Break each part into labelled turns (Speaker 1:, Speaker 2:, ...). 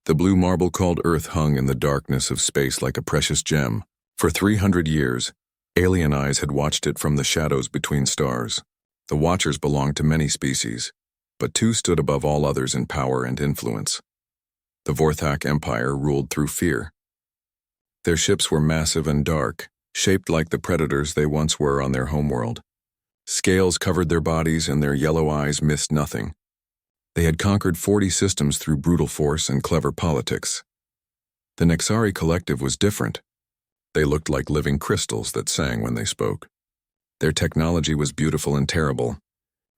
Speaker 1: The blue marble called Earth hung in the darkness of space like a precious gem. For 300 years, alien eyes had watched it from the shadows between stars. The Watchers belonged to many species, but two stood above all others in power and influence. The Vorthak Empire ruled through fear. Their ships were massive and dark, shaped like the predators they once were on their homeworld. Scales covered their bodies and their yellow eyes missed nothing. They had conquered 40 systems through brutal force and clever politics. The Nexari Collective was different. They looked like living crystals that sang when they spoke. Their technology was beautiful and terrible.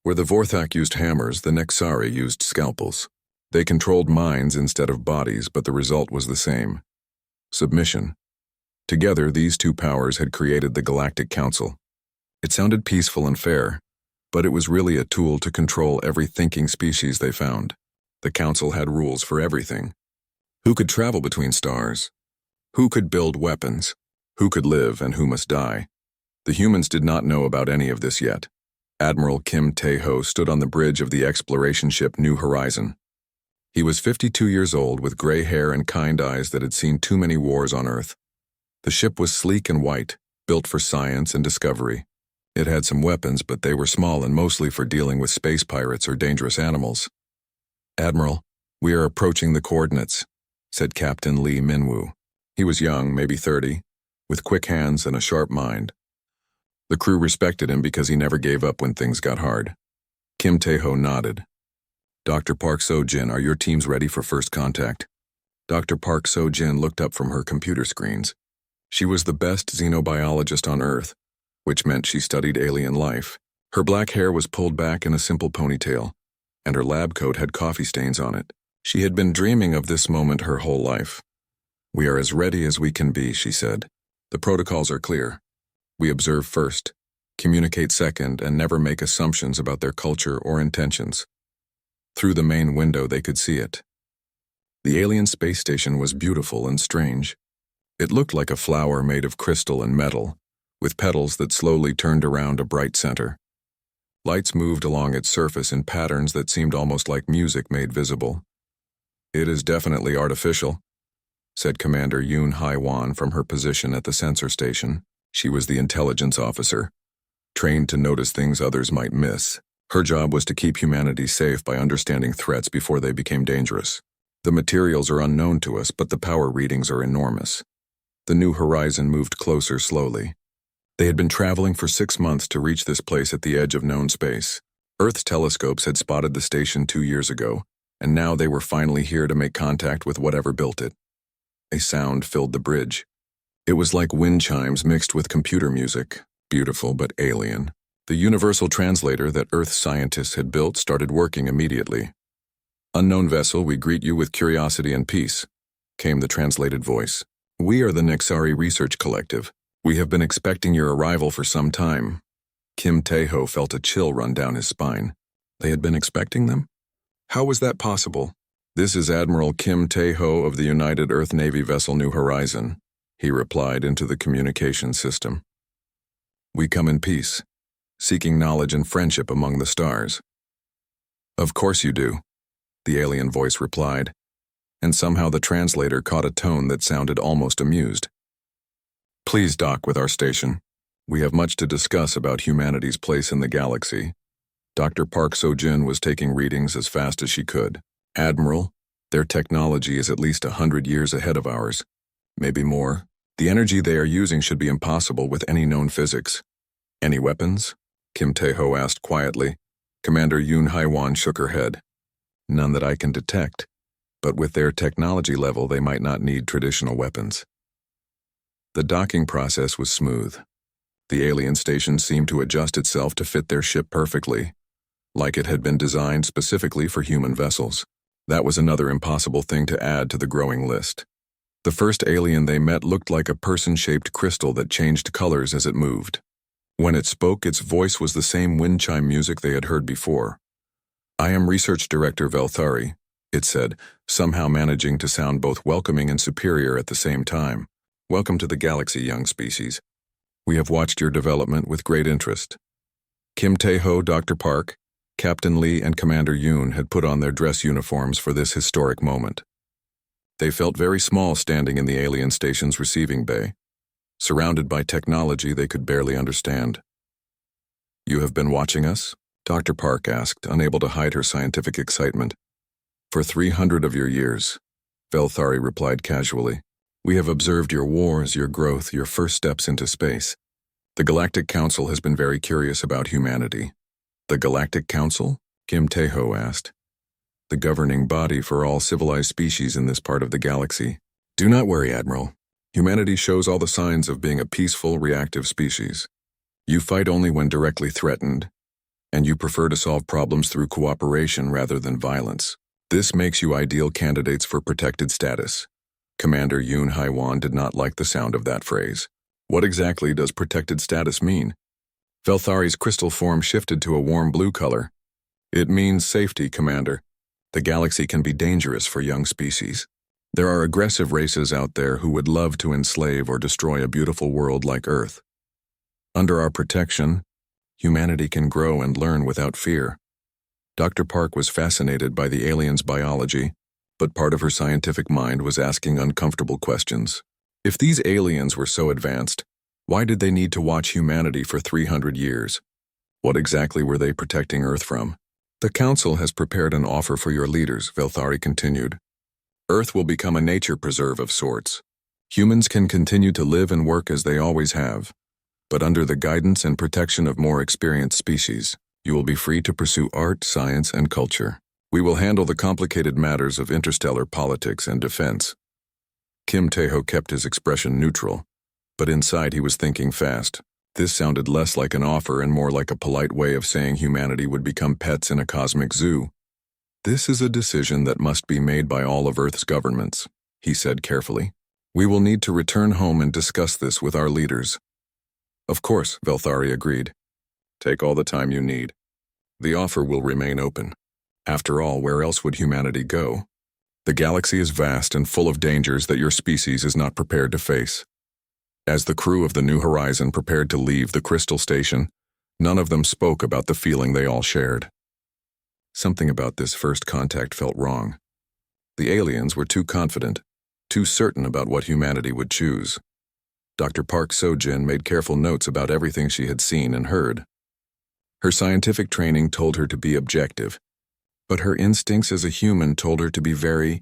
Speaker 1: Where the Vorthak used hammers, the Nexari used scalpels. They controlled minds instead of bodies, but the result was the same: submission. Together, these two powers had created the Galactic Council. It sounded peaceful and fair, but it was really a tool to control every thinking species they found. The Council had rules for everything. Who could travel between stars? Who could build weapons? Who could live and who must die? The humans did not know about any of this yet. Admiral Kim Tae-ho stood on the bridge of the exploration ship New Horizon. He was 52 years old with gray hair and kind eyes that had seen too many wars on Earth. The ship was sleek and white, built for science and discovery. It had some weapons, but they were small and mostly for dealing with space pirates or dangerous animals. "Admiral, we are approaching the coordinates," said Captain Lee Minwoo. He was young, maybe 30, with quick hands and a sharp mind. The crew respected him because he never gave up when things got hard. Kim Tae-ho nodded. "Dr. Park So-jin, are your teams ready for first contact?" Dr. Park So-jin looked up from her computer screens. She was the best xenobiologist on Earth, which meant she studied alien life. Her black hair was pulled back in a simple ponytail, and her lab coat had coffee stains on it. She had been dreaming of this moment her whole life. "We are as ready as we can be," she said. "The protocols are clear. We observe first, communicate second, and never make assumptions about their culture or intentions." Through the main window they could see it. The alien space station was beautiful and strange. It looked like a flower made of crystal and metal, with petals that slowly turned around a bright center. Lights moved along its surface in patterns that seemed almost like music made visible. "It is definitely artificial," said Commander Yoon Hai-wan from her position at the sensor station. She was the intelligence officer, trained to notice things others might miss. Her job was to keep humanity safe by understanding threats before they became dangerous. "The materials are unknown to us, but the power readings are enormous." The New Horizon moved closer slowly. They had been traveling for 6 months to reach this place at the edge of known space. Earth's telescopes had spotted the station 2 years ago, and now they were finally here to make contact with whatever built it. A sound filled the bridge. It was like wind chimes mixed with computer music, beautiful but alien. The universal translator that Earth scientists had built started working immediately. "Unknown vessel, we greet you with curiosity and peace," came the translated voice. "We are the Nexari Research Collective. We have been expecting your arrival for some time." Kim Tae-ho felt a chill run down his spine. They had been expecting them? How was that possible? "This is Admiral Kim Tae-ho of the United Earth Navy vessel New Horizon," he replied into the communication system. "We come in peace, seeking knowledge and friendship among the stars." "Of course you do," the alien voice replied, and somehow the translator caught a tone that sounded almost amused. "Please dock with our station. We have much to discuss about humanity's place in the galaxy." Dr. Park So-jin was taking readings as fast as she could. "Admiral, their technology is at least 100 years ahead of ours. Maybe more. The energy they are using should be impossible with any known physics." "Any weapons?" Kim Tae-ho asked quietly. Commander Yoon Hai-wan shook her head. "None that I can detect, but with their technology level they might not need traditional weapons." The docking process was smooth. The alien station seemed to adjust itself to fit their ship perfectly, like it had been designed specifically for human vessels. That was another impossible thing to add to the growing list. The first alien they met looked like a person-shaped crystal that changed colors as it moved. When it spoke, its voice was the same wind chime music they had heard before. "I am Research Director Velthari," it said, somehow managing to sound both welcoming and superior at the same time. "Welcome to the galaxy, young species. We have watched your development with great interest." Kim Tae-ho, Dr. Park, Captain Lee, and Commander Yoon had put on their dress uniforms for this historic moment. They felt very small standing in the alien station's receiving bay, surrounded by technology they could barely understand. "You have been watching us?" Dr. Park asked, unable to hide her scientific excitement. "For 300 of your years," Velthari replied casually. "We have observed your wars, your growth, your first steps into space. The Galactic Council has been very curious about humanity." "The Galactic Council?" Kim Tae-ho asked. "The governing body for all civilized species in this part of the galaxy." "Do not worry, Admiral. Humanity shows all the signs of being a peaceful, reactive species. You fight only when directly threatened, and you prefer to solve problems through cooperation rather than violence. This makes you ideal candidates for protected status." Commander Yoon Haiwan did not like the sound of that phrase. What exactly does protected status mean? Velthari's crystal form shifted to a warm blue color. "It means safety, Commander. The galaxy can be dangerous for young species. There are aggressive races out there who would love to enslave or destroy a beautiful world like Earth. Under our protection, humanity can grow and learn without fear." Dr. Park was fascinated by the aliens' biology, but part of her scientific mind was asking uncomfortable questions. If these aliens were so advanced, why did they need to watch humanity for 300 years? What exactly were they protecting Earth from? "The Council has prepared an offer for your leaders," Velthari continued. "Earth will become a nature preserve of sorts. Humans can continue to live and work as they always have, but under the guidance and protection of more experienced species. You will be free to pursue art, science, and culture. We will handle the complicated matters of interstellar politics and defense." Kim Tae-ho kept his expression neutral, but inside he was thinking fast. This sounded less like an offer and more like a polite way of saying humanity would become pets in a cosmic zoo. "This is a decision that must be made by all of Earth's governments," he said carefully. "We will need to return home and discuss this with our leaders." "Of course," Velthari agreed. "Take all the time you need. The offer will remain open. After all, where else would humanity go? The galaxy is vast and full of dangers that your species is not prepared to face." As the crew of the New Horizon prepared to leave the Crystal Station, none of them spoke about the feeling they all shared. Something about this first contact felt wrong. The aliens were too confident, too certain about what humanity would choose. Dr. Park So-jin made careful notes about everything she had seen and heard. Her scientific training told her to be objective, but her instincts as a human told her to be very,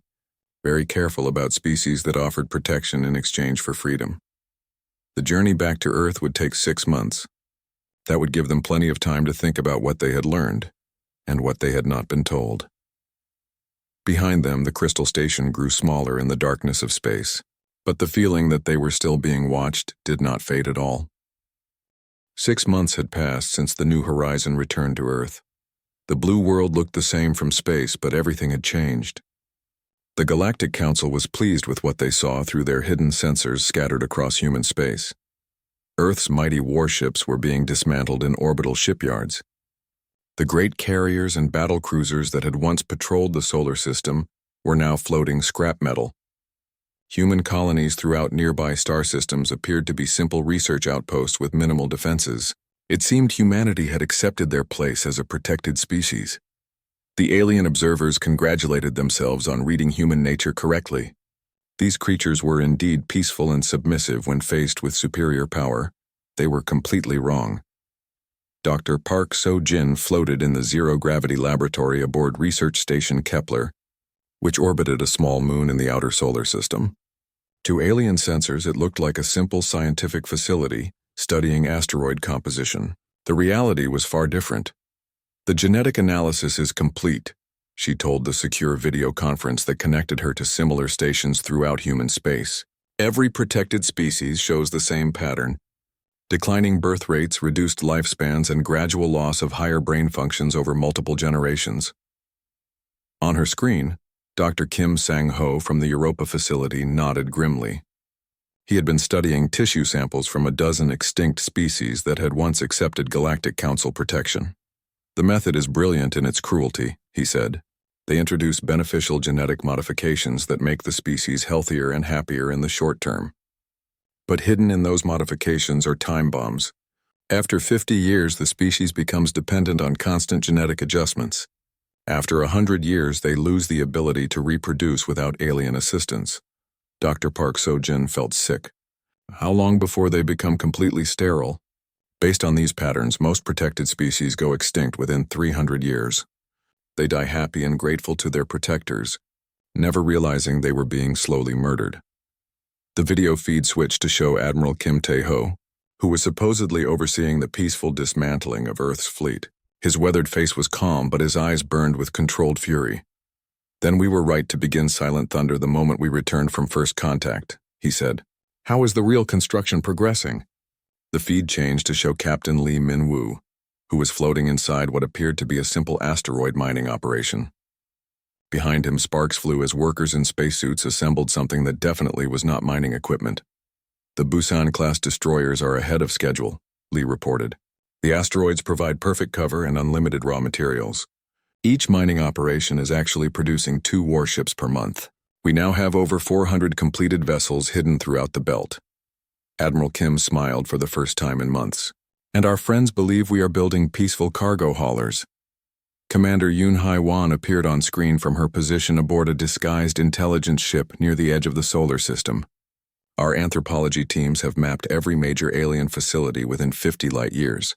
Speaker 1: very careful about species that offered protection in exchange for freedom. The journey back to Earth would take 6 months. That would give them plenty of time to think about what they had learned and what they had not been told. Behind them, the Crystal Station grew smaller in the darkness of space, but the feeling that they were still being watched did not fade at all. 6 months had passed since the New Horizon returned to Earth. The blue world looked the same from space, but everything had changed. The Galactic Council was pleased with what they saw through their hidden sensors scattered across human space. Earth's mighty warships were being dismantled in orbital shipyards. The great carriers and battle cruisers that had once patrolled the solar system were now floating scrap metal. Human colonies throughout nearby star systems appeared to be simple research outposts with minimal defenses. It seemed humanity had accepted their place as a protected species. The alien observers congratulated themselves on reading human nature correctly. These creatures were indeed peaceful and submissive when faced with superior power. They were completely wrong. Dr. Park So-jin floated in the zero-gravity laboratory aboard Research Station Kepler, which orbited a small moon in the outer solar system. To alien sensors, it looked like a simple scientific facility studying asteroid composition. The reality was far different. "The genetic analysis is complete," she told the secure video conference that connected her to similar stations throughout human space. "Every protected species shows the same pattern: declining birth rates, reduced lifespans, and gradual loss of higher brain functions over multiple generations." On her screen, Dr. Kim Sang-ho from the Europa facility nodded grimly. He had been studying tissue samples from a dozen extinct species that had once accepted Galactic Council protection. "The method is brilliant in its cruelty," he said. "They introduce beneficial genetic modifications that make the species healthier and happier in the short term. But hidden in those modifications are time bombs. After 50 years, the species becomes dependent on constant genetic adjustments. After 100 years, they lose the ability to reproduce without alien assistance. Dr. Park Seo-jin felt sick. How long before they become completely sterile? Based on these patterns, most protected species go extinct within 300 years. They die happy and grateful to their protectors, never realizing they were being slowly murdered. The video feed switched to show Admiral Kim Tae-ho, who was supposedly overseeing the peaceful dismantling of Earth's fleet. His weathered face was calm, but his eyes burned with controlled fury. "Then we were right to begin Silent Thunder the moment we returned from first contact," he said. "How is the real construction progressing?" The feed changed to show Captain Lee Min-woo, who was floating inside what appeared to be a simple asteroid mining operation. Behind him, sparks flew as workers in spacesuits assembled something that definitely was not mining equipment. "The Busan-class destroyers are ahead of schedule," Lee reported. "The asteroids provide perfect cover and unlimited raw materials. Each mining operation is actually producing 2 warships per month. We now have over 400 completed vessels hidden throughout the belt." Admiral Kim smiled for the first time in months. "And our friends believe we are building peaceful cargo haulers." Commander Yoon Hae-won appeared on screen from her position aboard a disguised intelligence ship near the edge of the solar system. "Our anthropology teams have mapped every major alien facility within 50 light years.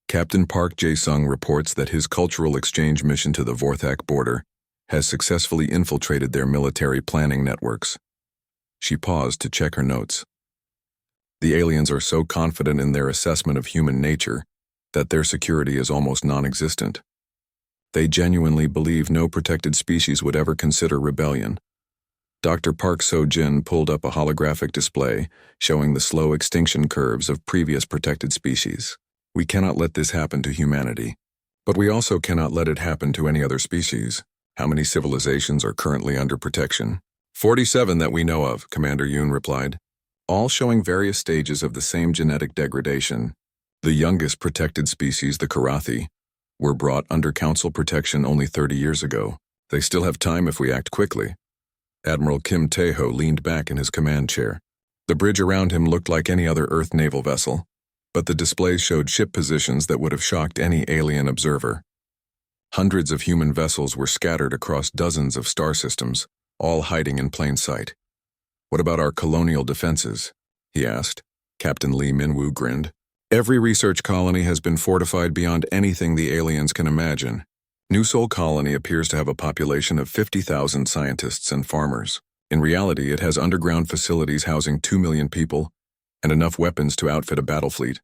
Speaker 1: Captain Park Jae-sung reports that his cultural exchange mission to the Vorthak border has successfully infiltrated their military planning networks." She paused to check her notes. "The aliens are so confident in their assessment of human nature that their security is almost non-existent. They genuinely believe no protected species would ever consider rebellion." Dr. Park Seo-jin pulled up a holographic display showing the slow extinction curves of previous protected species. "We cannot let this happen to humanity. But we also cannot let it happen to any other species. How many civilizations are currently under protection?" 47 that we know of," Commander Yoon replied, "all showing various stages of the same genetic degradation. The youngest protected species, the Karathi, were brought under council protection only 30 years ago. They still have time if we act quickly." Admiral Kim Tae-ho leaned back in his command chair. The bridge around him looked like any other Earth naval vessel, but the displays showed ship positions that would have shocked any alien observer. Hundreds of human vessels were scattered across dozens of star systems, all hiding in plain sight. "What about our colonial defenses?" he asked. Captain Lee Min-woo grinned. "Every research colony has been fortified beyond anything the aliens can imagine. New Seoul Colony appears to have a population of 50,000 scientists and farmers. In reality, it has underground facilities housing 2 million people and enough weapons to outfit a battle fleet."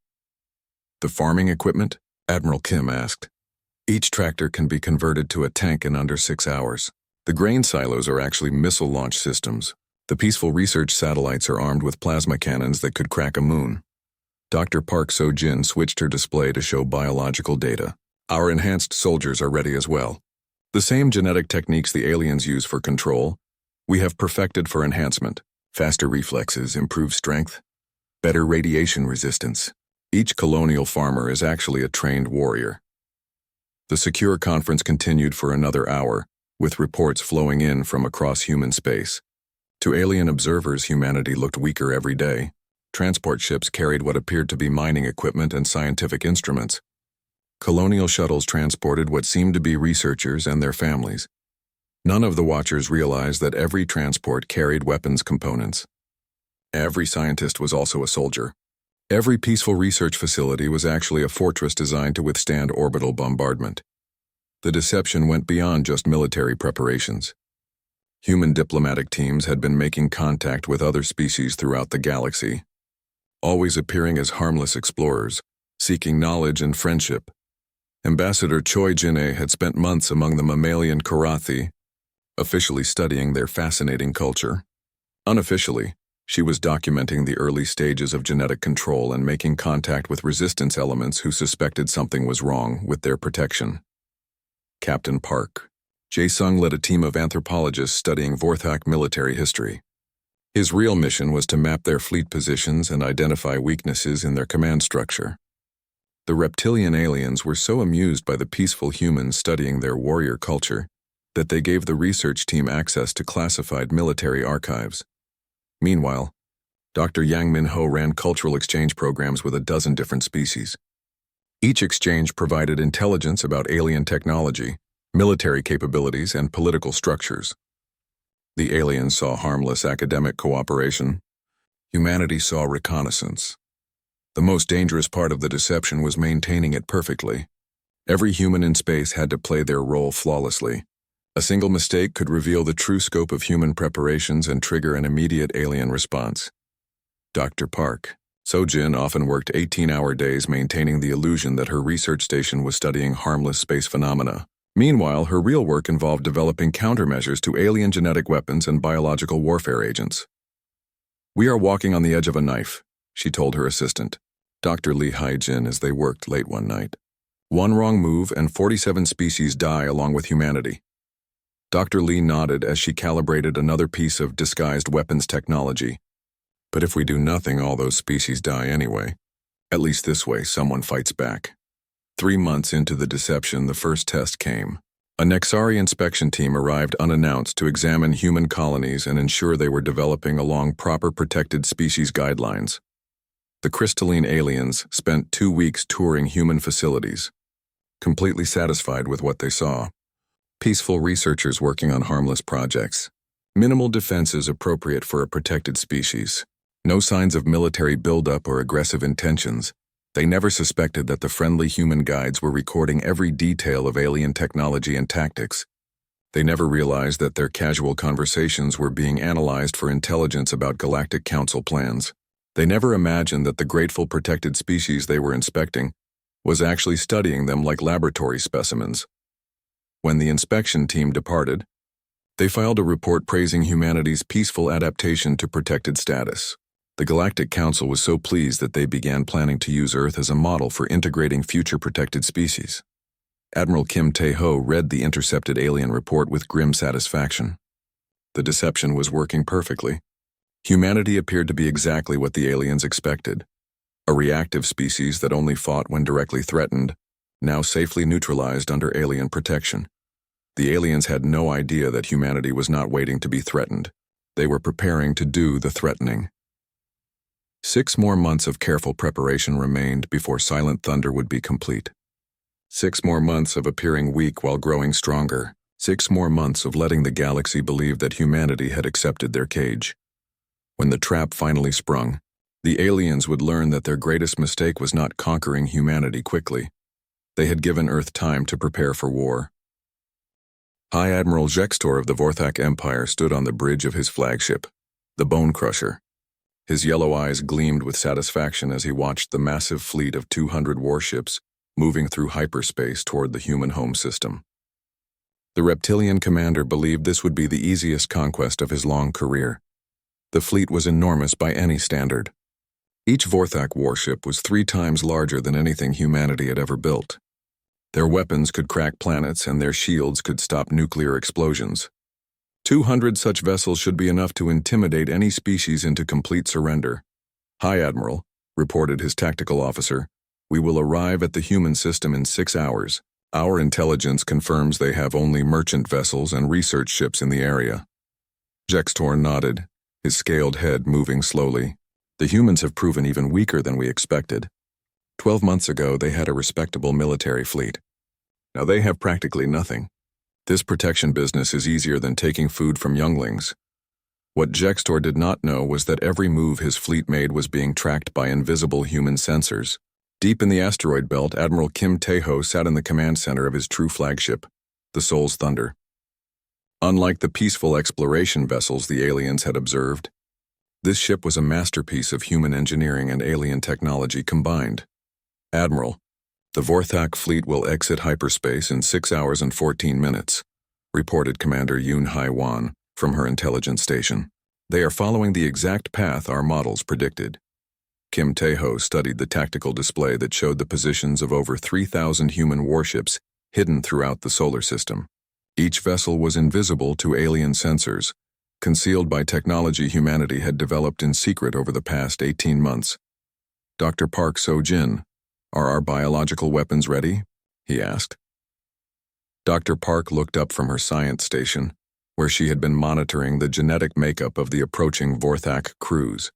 Speaker 1: "The farming equipment?" Admiral Kim asked. "Each tractor can be converted to a tank in under 6 hours. The grain silos are actually missile launch systems. The peaceful research satellites are armed with plasma cannons that could crack a moon." Dr. Park Seo-jin switched her display to show biological data. "Our enhanced soldiers are ready as well. The same genetic techniques the aliens use for control, we have perfected for enhancement. Faster reflexes, improved strength, better radiation resistance. Each colonial farmer is actually a trained warrior." The secure conference continued for another hour, with reports flowing in from across human space. To alien observers, humanity looked weaker every day. Transport ships carried what appeared to be mining equipment and scientific instruments. Colonial shuttles transported what seemed to be researchers and their families. None of the watchers realized that every transport carried weapons components. Every scientist was also a soldier. Every peaceful research facility was actually a fortress designed to withstand orbital bombardment. The deception went beyond just military preparations. Human diplomatic teams had been making contact with other species throughout the galaxy, always appearing as harmless explorers, seeking knowledge and friendship. Ambassador Choi Jin-ae had spent months among the mammalian Karathi, officially studying their fascinating culture. Unofficially, she was documenting the early stages of genetic control and making contact with resistance elements who suspected something was wrong with their protection. Captain Park Jae-sung led a team of anthropologists studying Vorthak military history. His real mission was to map their fleet positions and identify weaknesses in their command structure. The reptilian aliens were so amused by the peaceful humans studying their warrior culture that they gave the research team access to classified military archives. Meanwhile, Dr. Yang Min-ho ran cultural exchange programs with a dozen different species. Each exchange provided intelligence about alien technology, military capabilities, and political structures. The aliens saw harmless academic cooperation. Humanity saw reconnaissance. The most dangerous part of the deception was maintaining it perfectly. Every human in space had to play their role flawlessly. A single mistake could reveal the true scope of human preparations and trigger an immediate alien response. Dr. Park So-Jin often worked 18-hour days maintaining the illusion that her research station was studying harmless space phenomena. Meanwhile, her real work involved developing countermeasures to alien genetic weapons and biological warfare agents. "We are walking on the edge of a knife," she told her assistant, Dr. Lee Hae-jin, as they worked late one night. "One wrong move and 47 species die along with humanity." Dr. Lee nodded as she calibrated another piece of disguised weapons technology. "But if we do nothing, all those species die anyway. At least this way, someone fights back." 3 months into the deception, the first test came. A Nexari inspection team arrived unannounced to examine human colonies and ensure they were developing along proper protected species guidelines. The crystalline aliens spent 2 weeks touring human facilities, completely satisfied with what they saw. Peaceful researchers working on harmless projects. Minimal defenses appropriate for a protected species. No signs of military buildup or aggressive intentions. They never suspected that the friendly human guides were recording every detail of alien technology and tactics. They never realized that their casual conversations were being analyzed for intelligence about Galactic Council plans. They never imagined that the grateful protected species they were inspecting was actually studying them like laboratory specimens. When the inspection team departed, they filed a report praising humanity's peaceful adaptation to protected status. The Galactic Council was so pleased that they began planning to use Earth as a model for integrating future protected species. Admiral Kim Tae-ho read the intercepted alien report with grim satisfaction. The deception was working perfectly. Humanity appeared to be exactly what the aliens expected. A reactive species that only fought when directly threatened, now safely neutralized under alien protection. The aliens had no idea that humanity was not waiting to be threatened. They were preparing to do the threatening. 6 more months of careful preparation remained before Silent Thunder would be complete. 6 more months of appearing weak while growing stronger. 6 more months of letting the galaxy believe that humanity had accepted their cage. When the trap finally sprung, the aliens would learn that their greatest mistake was not conquering humanity quickly. They had given Earth time to prepare for war. High Admiral Jextor of the Vorthak Empire stood on the bridge of his flagship, the Bone Crusher. His yellow eyes gleamed with satisfaction as he watched the massive fleet of 200 warships moving through hyperspace toward the human home system. The reptilian commander believed this would be the easiest conquest of his long career. The fleet was enormous by any standard. Each Vorthak warship was 3 times larger than anything humanity had ever built. Their weapons could crack planets and their shields could stop nuclear explosions. 200 such vessels should be enough to intimidate any species into complete surrender. "High Admiral," reported his tactical officer, "we will arrive at the human system in 6 hours. Our intelligence confirms they have only merchant vessels and research ships in the area." Jextor nodded, his scaled head moving slowly. "The humans have proven even weaker than we expected. 12 months ago, they had a respectable military fleet. Now they have practically nothing. This protection business is easier than taking food from younglings." What Jextor did not know was that every move his fleet made was being tracked by invisible human sensors. Deep in the asteroid belt, Admiral Kim Tae-ho sat in the command center of his true flagship, the Soul's Thunder. Unlike the peaceful exploration vessels the aliens had observed, this ship was a masterpiece of human engineering and alien technology combined. "Admiral, the Vorthak fleet will exit hyperspace in 6 hours and 14 minutes, reported Commander Yoon Hai-wan from her intelligence station. "They are following the exact path our models predicted." Kim Tae-ho studied the tactical display that showed the positions of over 3,000 human warships hidden throughout the solar system. Each vessel was invisible to alien sensors, concealed by technology humanity had developed in secret over the past 18 months. "Dr. Park So-Jin, are our biological weapons ready?" he asked. Dr. Park looked up from her science station, where she had been monitoring the genetic makeup of the approaching Vorthak cruise.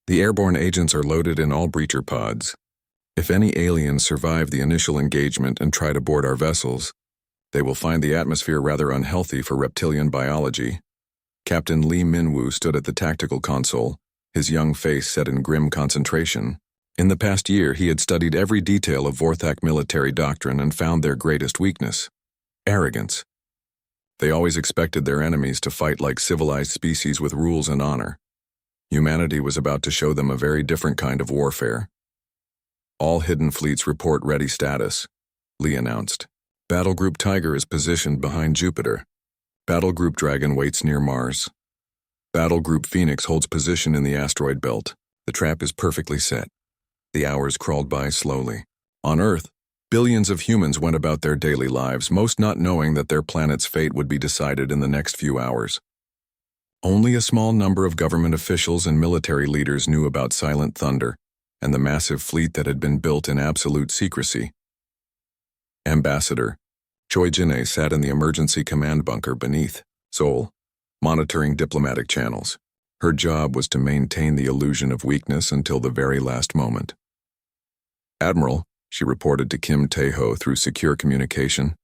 Speaker 1: "The airborne agents are loaded in all breacher pods. If any aliens survive the initial engagement and try to board our vessels, They will find the atmosphere rather unhealthy for reptilian biology. Captain Lee Minwoo stood at the tactical console, his young face set in grim concentration. In the past year, he had studied every detail of Vorthak military doctrine and found their greatest weakness: arrogance. They always expected their enemies to fight like civilized species with rules and honor. Humanity was about to show them a very different kind of warfare. All hidden fleets report ready status, Lee announced. Battle Group Tiger is positioned behind Jupiter. Battle Group Dragon waits near Mars. Battle Group Phoenix holds position in the asteroid belt. The trap is perfectly set. The hours crawled by slowly. On Earth, billions of humans went about their daily lives, most not knowing that their planet's fate would be decided in the next few hours. Only a small number of government officials and military leaders knew about Silent Thunder and the massive fleet that had been built in absolute secrecy. Ambassador Choi Jin-ae sat in the emergency command bunker beneath Seoul, monitoring diplomatic channels. Her job was to maintain the illusion of weakness until the very last moment. Admiral, she reported to Kim Tae-ho through secure communication,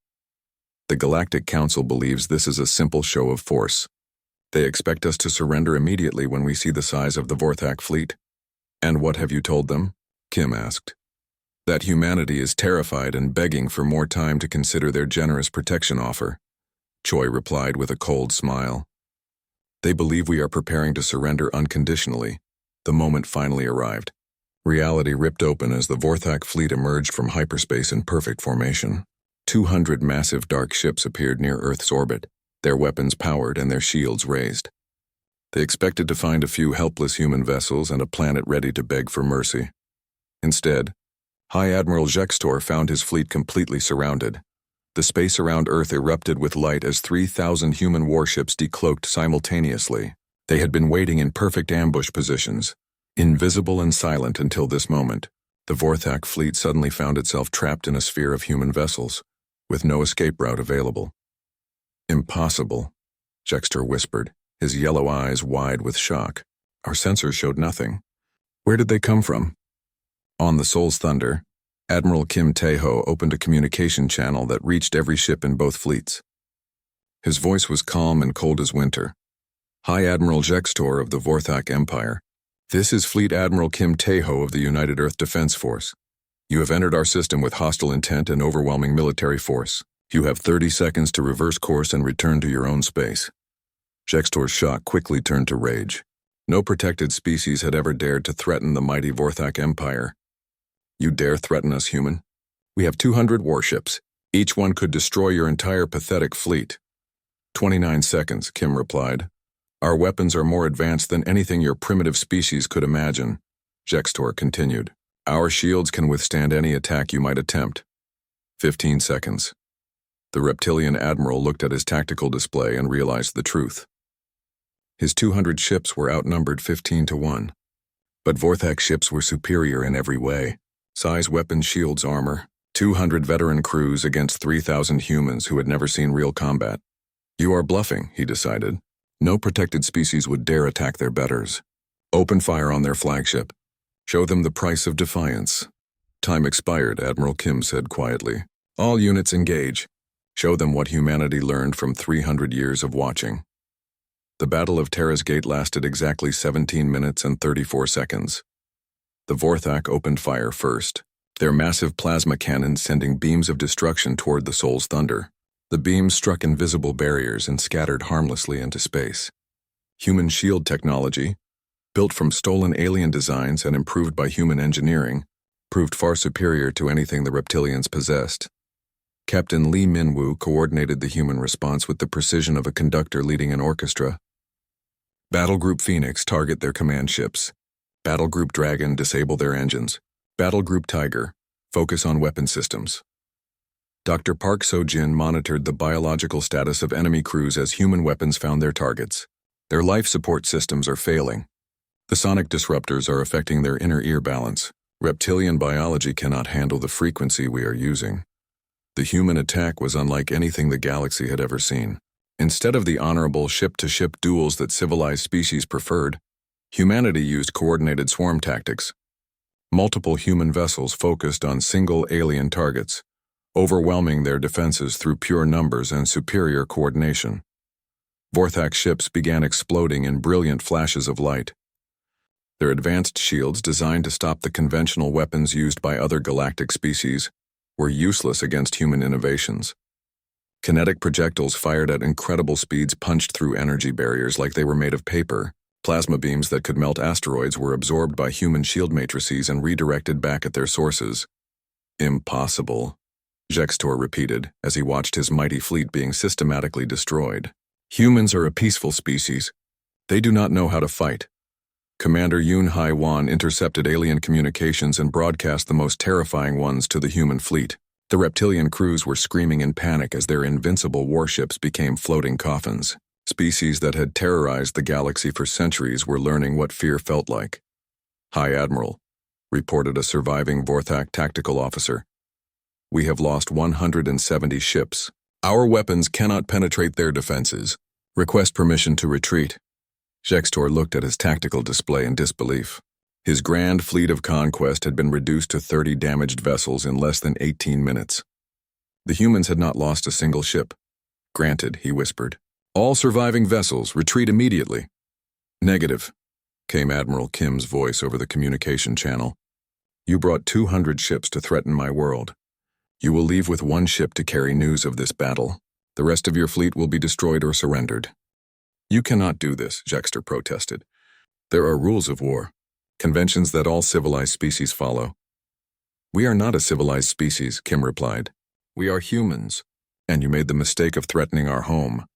Speaker 1: the Galactic Council believes this is a simple show of force. They expect us to surrender immediately when we see the size of the Vorthak fleet. And what have you told them? Kim asked. That humanity is terrified and begging for more time to consider their generous protection offer. Choi replied with a cold smile. They believe we are preparing to surrender unconditionally. The moment finally arrived. Reality ripped open as the Vorthak fleet emerged from hyperspace in perfect formation. 200 massive dark ships appeared near Earth's orbit, their weapons powered and their shields raised. They expected to find a few helpless human vessels and a planet ready to beg for mercy. Instead, High Admiral Jextor found his fleet completely surrounded. The space around Earth erupted with light as 3,000 human warships decloaked simultaneously. They had been waiting in perfect ambush positions, invisible and silent until this moment. The Vorthak fleet suddenly found itself trapped in a sphere of human vessels, with no escape route available. Impossible, Jextor whispered, his yellow eyes wide with shock. Our sensors showed nothing. Where did they come from? On the Seoul's Thunder, Admiral Kim Tae-ho opened a communication channel that reached every ship in both fleets. His voice was calm and cold as winter. High Admiral Jextor of the Vorthak Empire. This is Fleet Admiral Kim Tae-ho of the United Earth Defense Force. You have entered our system with hostile intent and overwhelming military force. You have 30 seconds to reverse course and return to your own space. Jextor's shock quickly turned to rage. No protected species had ever dared to threaten the mighty Vorthak Empire. You dare threaten us, human? We have 200 warships. Each one could destroy your entire pathetic fleet. 29 seconds, Kim replied. Our weapons are more advanced than anything your primitive species could imagine. Jextor continued. Our shields can withstand any attack you might attempt. 15 seconds. The reptilian admiral looked at his tactical display and realized the truth. His 200 ships were outnumbered 15-1. But Vorthak ships were superior in every way. Size, weapons, shields, armor. 200 veteran crews against 3,000 humans who had never seen real combat. You are bluffing, he decided. No protected species would dare attack their betters. Open fire on their flagship. Show them the price of defiance. Time expired, Admiral Kim said quietly. All units engage. Show them what humanity learned from 300 years of watching. The Battle of Terra's Gate lasted exactly 17 minutes and 34 seconds. The Vorthak opened fire first, their massive plasma cannons sending beams of destruction toward the Seoul's Thunder. The beams struck invisible barriers and scattered harmlessly into space. Human shield technology, built from stolen alien designs and improved by human engineering, proved far superior to anything the reptilians possessed. Captain Lee Minwoo coordinated the human response with the precision of a conductor leading an orchestra. Battle Group Phoenix target their command ships. Battle Group Dragon disable their engines. Battle Group Tiger focus on weapon systems. Dr. Park So-jin monitored the biological status of enemy crews as human weapons found their targets. Their life support systems are failing. The sonic disruptors are affecting their inner ear balance. Reptilian biology cannot handle the frequency we are using. The human attack was unlike anything the galaxy had ever seen. Instead of the honorable ship-to-ship duels that civilized species preferred, humanity used coordinated swarm tactics. Multiple human vessels focused on single alien targets, overwhelming their defenses through pure numbers and superior coordination. Vorthak ships began exploding in brilliant flashes of light. Their advanced shields, designed to stop the conventional weapons used by other galactic species, were useless against human innovations. Kinetic projectiles fired at incredible speeds punched through energy barriers like they were made of paper. Plasma beams that could melt asteroids were absorbed by human shield matrices and redirected back at their sources. Impossible, Jextor repeated as he watched his mighty fleet being systematically destroyed. Humans are a peaceful species. They do not know how to fight. Commander Yun Hai Wan intercepted alien communications and broadcast the most terrifying ones to the human fleet. The reptilian crews were screaming in panic as their invincible warships became floating coffins. Species that had terrorized the galaxy for centuries were learning what fear felt like. "High Admiral," reported a surviving Vorthak tactical officer. "We have lost 170 ships. Our weapons cannot penetrate their defenses. Request permission to retreat." Jextor looked at his tactical display in disbelief. His grand fleet of conquest had been reduced to 30 damaged vessels in less than 18 minutes. The humans had not lost a single ship. "Granted," he whispered. "All surviving vessels, retreat immediately." "Negative," came Admiral Kim's voice over the communication channel. "You brought 200 ships to threaten my world. You will leave with one ship to carry news of this battle. The rest of your fleet will be destroyed or surrendered." "You cannot do this," Jextor protested. "There are rules of war, conventions that all civilized species follow." "We are not a civilized species," Kim replied. "We are humans, and you made the mistake of threatening our home."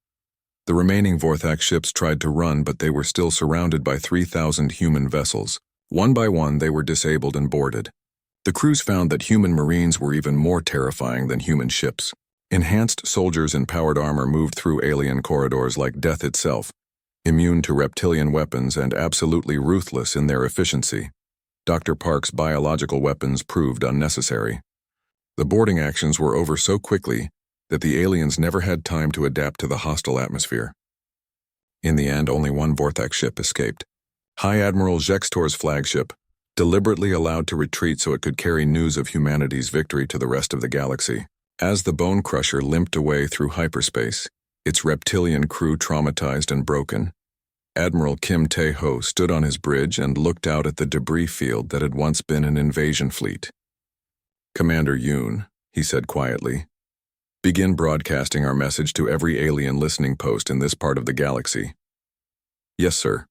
Speaker 1: The remaining Vorthak ships tried to run, but they were still surrounded by 3,000 human vessels. One by one, they were disabled and boarded. The crews found that human marines were even more terrifying than human ships. Enhanced soldiers in powered armor moved through alien corridors like death itself, immune to reptilian weapons and absolutely ruthless in their efficiency. Dr. Park's biological weapons proved unnecessary. The boarding actions were over so quickly that the aliens never had time to adapt to the hostile atmosphere. In the end, only one Vorthak ship escaped. High Admiral Jextor's flagship, deliberately allowed to retreat so it could carry news of humanity's victory to the rest of the galaxy. As the Bone Crusher limped away through hyperspace, its reptilian crew traumatized and broken, Admiral Kim Tae-ho stood on his bridge and looked out at the debris field that had once been an invasion fleet. "Commander Yoon," he said quietly, "begin broadcasting our message to every alien listening post in this part of the galaxy." "Yes, sir."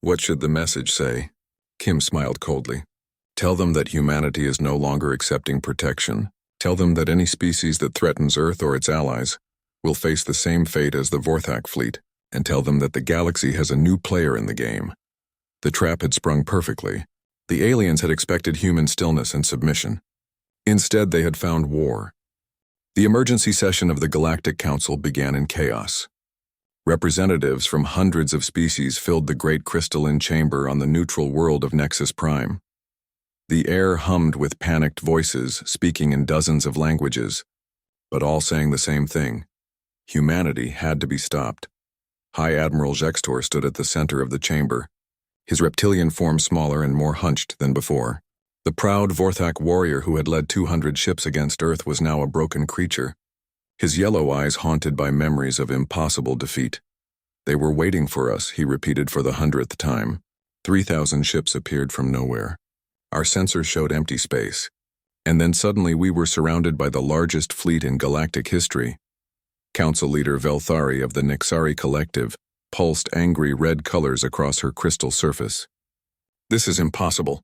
Speaker 1: "What should the message say?" Kim smiled coldly. "Tell them that humanity is no longer accepting protection. Tell them that any species that threatens Earth or its allies will face the same fate as the Vorthak fleet, and tell them that the galaxy has a new player in the game." The trap had sprung perfectly. The aliens had expected human stillness and submission. Instead, they had found war. The emergency session of the Galactic Council began in chaos. Representatives from hundreds of species filled the great crystalline chamber on the neutral world of Nexus Prime. The air hummed with panicked voices speaking in dozens of languages, but all saying the same thing: humanity had to be stopped. High Admiral Jextor stood at the center of the chamber, his reptilian form smaller and more hunched than before. The proud Vorthak warrior who had led 200 ships against Earth was now a broken creature, his yellow eyes haunted by memories of impossible defeat. "They were waiting for us," he repeated for the 100th time. 3,000 ships appeared from nowhere. Our sensors showed empty space, and then suddenly we were surrounded by the largest fleet in galactic history. Council leader Velthari of the Nixari Collective pulsed angry red colors across her crystal surface. "This is impossible.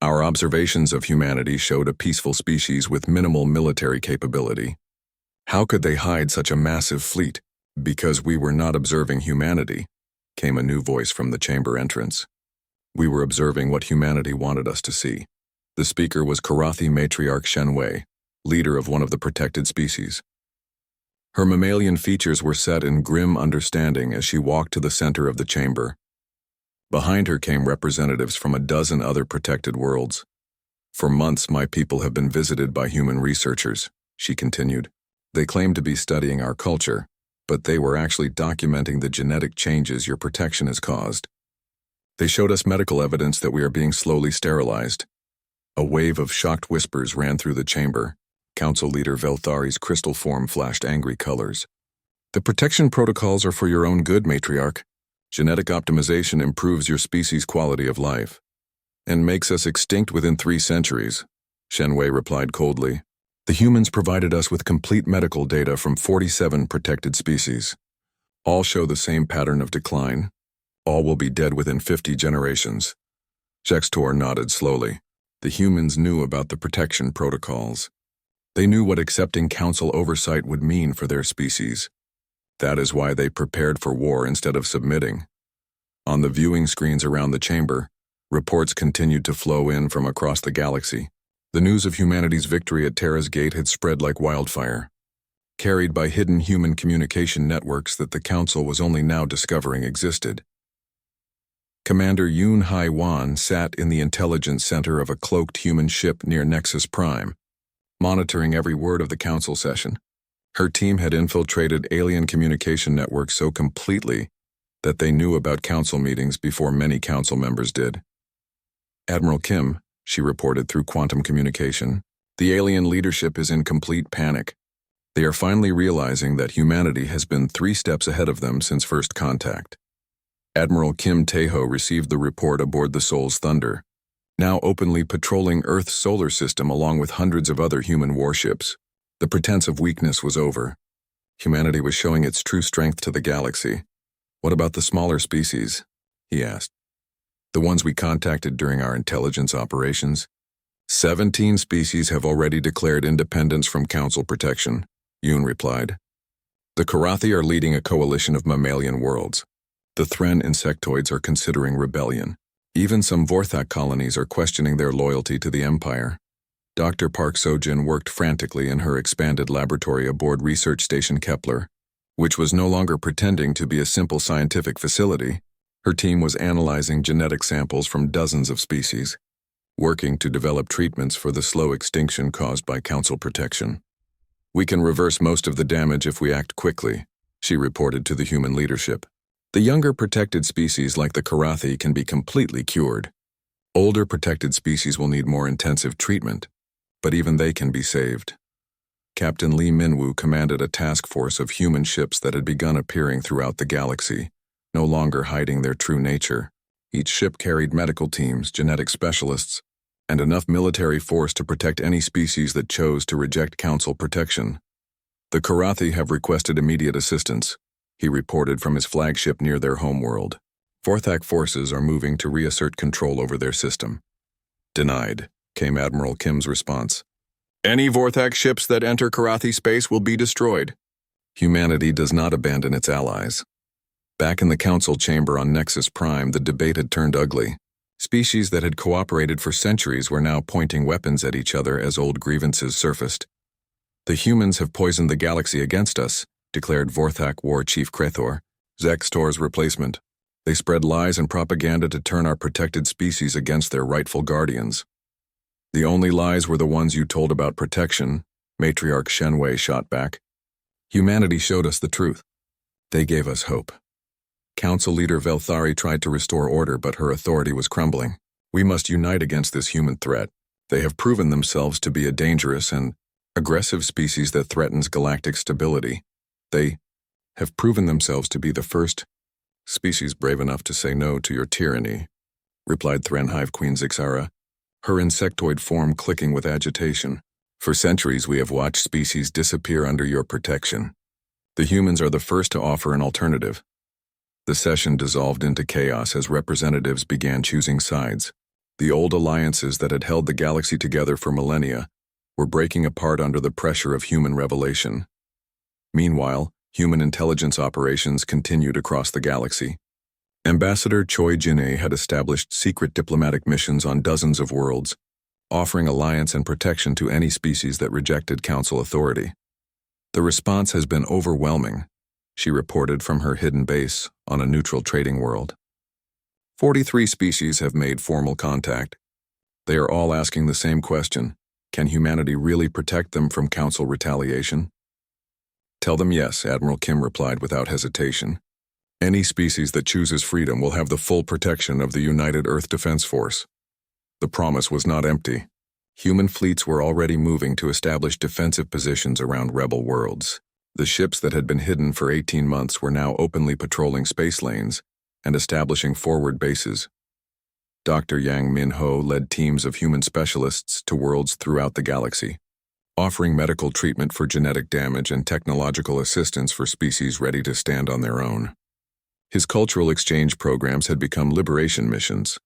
Speaker 1: Our observations of humanity showed a peaceful species with minimal military capability. How could they hide such a massive fleet?" "Because we were not observing humanity," came a new voice from the chamber entrance. "We were observing what humanity wanted us to see." The speaker was Karathi matriarch Shenwei, leader of one of the protected species. Her mammalian features were set in grim understanding as she walked to the center of the chamber. Behind her came representatives from a dozen other protected worlds. "For months, my people have been visited by human researchers," she continued. "They claim to be studying our culture, but they were actually documenting the genetic changes your protection has caused. They showed us medical evidence that we are being slowly sterilized." A wave of shocked whispers ran through the chamber. Council leader Velthari's crystal form flashed angry colors. The protection protocols are for your own good, matriarch. Genetic optimization improves your species' quality of life and makes us extinct within 3 centuries, Shenwei replied coldly. The humans provided us with complete medical data from 47 protected species. All show the same pattern of decline. All will be dead within 50 generations. Jextor nodded slowly. The humans knew about the protection protocols. They knew what accepting council oversight would mean for their species. That is why they prepared for war instead of submitting. On the viewing screens around the chamber, reports continued to flow in from across the galaxy. The news of humanity's victory at Terra's Gate had spread like wildfire, carried by hidden human communication networks that the Council was only now discovering existed. Commander Yoon Hai-wan sat in the intelligence center of a cloaked human ship near Nexus Prime, monitoring every word of the Council session. Her team had infiltrated alien communication networks so completely that they knew about Council meetings before many Council members did. Admiral Kim, she reported through quantum communication, the alien leadership is in complete panic. They are finally realizing that humanity has been 3 steps ahead of them since first contact. Admiral Kim Taeho received the report aboard the Soul's Thunder, now openly patrolling Earth's solar system along with hundreds of other human warships. The pretense of weakness was over. Humanity was showing its true strength to the galaxy. What about the smaller species? He asked. The ones we contacted during our intelligence operations? 17 species have already declared independence from Council protection, Yoon replied. The Karathi are leading a coalition of mammalian worlds. The Thren insectoids are considering rebellion. Even some Vorthak colonies are questioning their loyalty to the Empire. Dr. Park Sojin worked frantically in her expanded laboratory aboard Research Station Kepler, which was no longer pretending to be a simple scientific facility. Her team was analyzing genetic samples from dozens of species, working to develop treatments for the slow extinction caused by Council protection. We can reverse most of the damage if we act quickly, she reported to the human leadership. The younger protected species like the Karathi can be completely cured. Older protected species will need more intensive treatment, but even they can be saved. Captain Lee Minwoo commanded a task force of human ships that had begun appearing throughout the galaxy, no longer hiding their true nature. Each ship carried medical teams, genetic specialists, and enough military force to protect any species that chose to reject Council protection. The Karathi have requested immediate assistance, he reported from his flagship near their homeworld. Vorthak forces are moving to reassert control over their system. Denied, came Admiral Kim's response. Any Vorthak ships that enter Karathi space will be destroyed. Humanity does not abandon its allies. Back in the Council chamber on Nexus Prime, the debate had turned ugly. Species that had cooperated for centuries were now pointing weapons at each other as old grievances surfaced. The humans have poisoned the galaxy against us, declared Vorthak War Chief Krethor, Zextor's replacement. They spread lies and propaganda to turn our protected species against their rightful guardians. The only lies were the ones you told about protection, Matriarch Shenwei shot back. Humanity showed us the truth. They gave us hope. Council leader Velthari tried to restore order, but her authority was crumbling. We must unite against this human threat. They have proven themselves to be a dangerous and aggressive species that threatens galactic stability. They have proven themselves to be the first species brave enough to say no to your tyranny, replied Thren Hive Queen Zixara, her insectoid form clicking with agitation. For centuries we have watched species disappear under your protection. The humans are the first to offer an alternative. The session dissolved into chaos as representatives began choosing sides. The old alliances that had held the galaxy together for millennia were breaking apart under the pressure of human revelation. Meanwhile, human intelligence operations continued across the galaxy. Ambassador Choi Jin-ae had established secret diplomatic missions on dozens of worlds, offering alliance and protection to any species that rejected Council authority. The response has been overwhelming, she reported from her hidden base on a neutral trading world. 43 species have made formal contact. They are all asking the same question: can humanity really protect them from Council retaliation? Tell them yes, Admiral Kim replied without hesitation. Any species that chooses freedom will have the full protection of the United Earth Defense Force. The promise was not empty. Human fleets were already moving to establish defensive positions around rebel worlds. The ships that had been hidden for 18 months were now openly patrolling space lanes and establishing forward bases. Dr. Yang Min-ho led teams of human specialists to worlds throughout the galaxy, offering medical treatment for genetic damage and technological assistance for species ready to stand on their own. His cultural exchange programs had become liberation missions.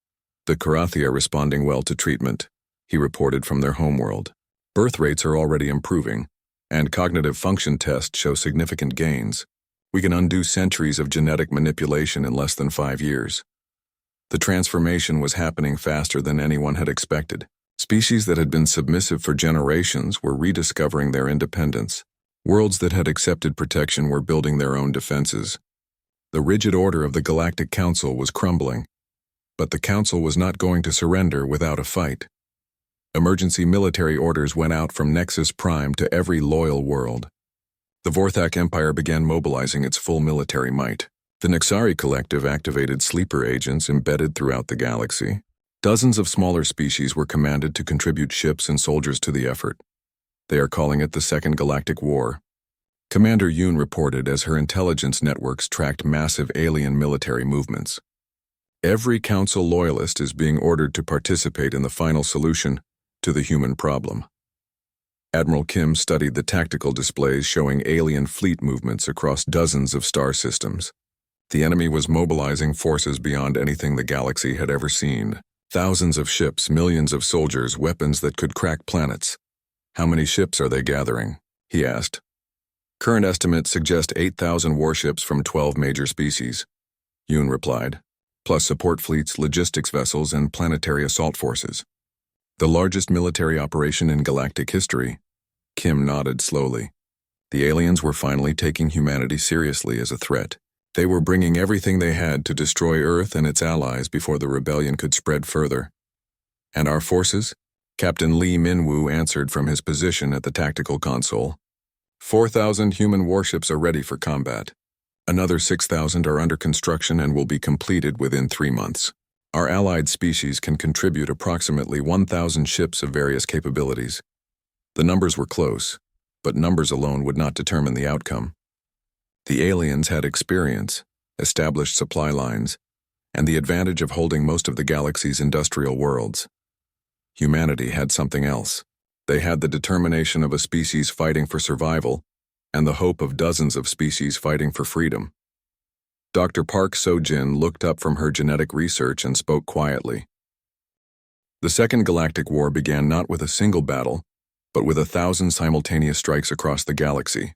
Speaker 1: The Karathi are responding well to treatment, he reported from their homeworld. Birth rates are already improving, and cognitive function tests show significant gains. We can undo centuries of genetic manipulation in less than 5 years. The transformation was happening faster than anyone had expected. Species that had been submissive for generations were rediscovering their independence. Worlds that had accepted protection were building their own defenses. The rigid order of the Galactic Council was crumbling, but the Council was not going to surrender without a fight. Emergency military orders went out from Nexus Prime to every loyal world. The Vorthak Empire began mobilizing its full military might. The Nexari Collective activated sleeper agents embedded throughout the galaxy. Dozens of smaller species were commanded to contribute ships and soldiers to the effort. They are calling it the Second Galactic War. Commander Yoon reported as her intelligence networks tracked massive alien military movements. Every Council loyalist is being ordered to participate in the final solution to the human problem. Admiral Kim studied the tactical displays showing alien fleet movements across dozens of star systems. The enemy was mobilizing forces beyond anything the galaxy had ever seen. Thousands of ships, millions of soldiers, weapons that could crack planets. How many ships are they gathering? He asked. Current estimates suggest 8,000 warships from 12 major species, Yoon replied, plus support fleets, logistics vessels, and planetary assault forces. The largest military operation in galactic history. Kim nodded slowly. The aliens were finally taking humanity seriously as a threat. They were bringing everything they had to destroy Earth and its allies before the rebellion could spread further. And our forces? Captain Lee Min-woo answered from his position at the tactical console. 4,000 human warships are ready for combat. Another 6,000 are under construction and will be completed within 3 months. Our allied species can contribute approximately 1,000 ships of various capabilities. The numbers were close, but numbers alone would not determine the outcome. The aliens had experience, established supply lines, and the advantage of holding most of the galaxy's industrial worlds. Humanity had something else. They had the determination of a species fighting for survival and the hope of dozens of species fighting for freedom. Dr. Park So-jin looked up from her genetic research and spoke quietly. The Second Galactic War began not with a single battle, but with 1,000 simultaneous strikes across the galaxy.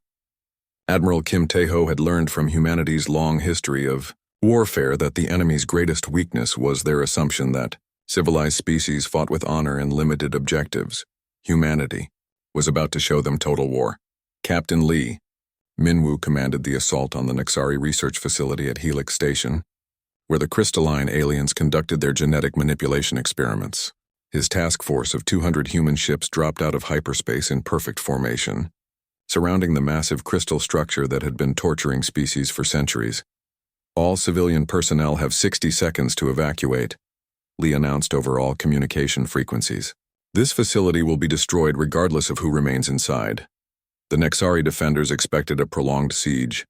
Speaker 1: Admiral Kim Tae-ho had learned from humanity's long history of warfare that the enemy's greatest weakness was their assumption that civilized species fought with honor and limited objectives. Humanity was about to show them total war. Captain Lee Min-woo commanded the assault on the Nexari research facility at Helix Station, where the crystalline aliens conducted their genetic manipulation experiments. His task force of 200 human ships dropped out of hyperspace in perfect formation, surrounding the massive crystal structure that had been torturing species for centuries. All civilian personnel have 60 seconds to evacuate, Lee announced over all communication frequencies. This facility will be destroyed regardless of who remains inside. The Nexari defenders expected a prolonged siege.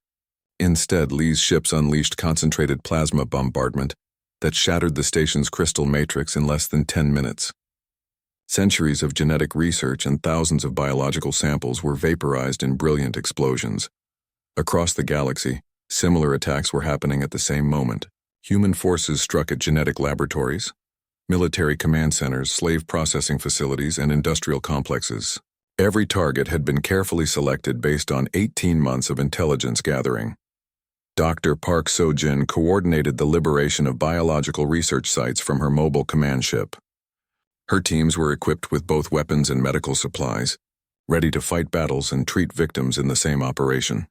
Speaker 1: Instead, Lee's ships unleashed concentrated plasma bombardment that shattered the station's crystal matrix in less than 10 minutes. Centuries of genetic research and thousands of biological samples were vaporized in brilliant explosions. Across the galaxy, similar attacks were happening at the same moment. Human forces struck at genetic laboratories, military command centers, slave processing facilities, and industrial complexes. Every target had been carefully selected based on 18 months of intelligence gathering. Dr. Park So-jin coordinated the liberation of biological research sites from her mobile command ship. Her teams were equipped with both weapons and medical supplies, ready to fight battles and treat victims in the same operation.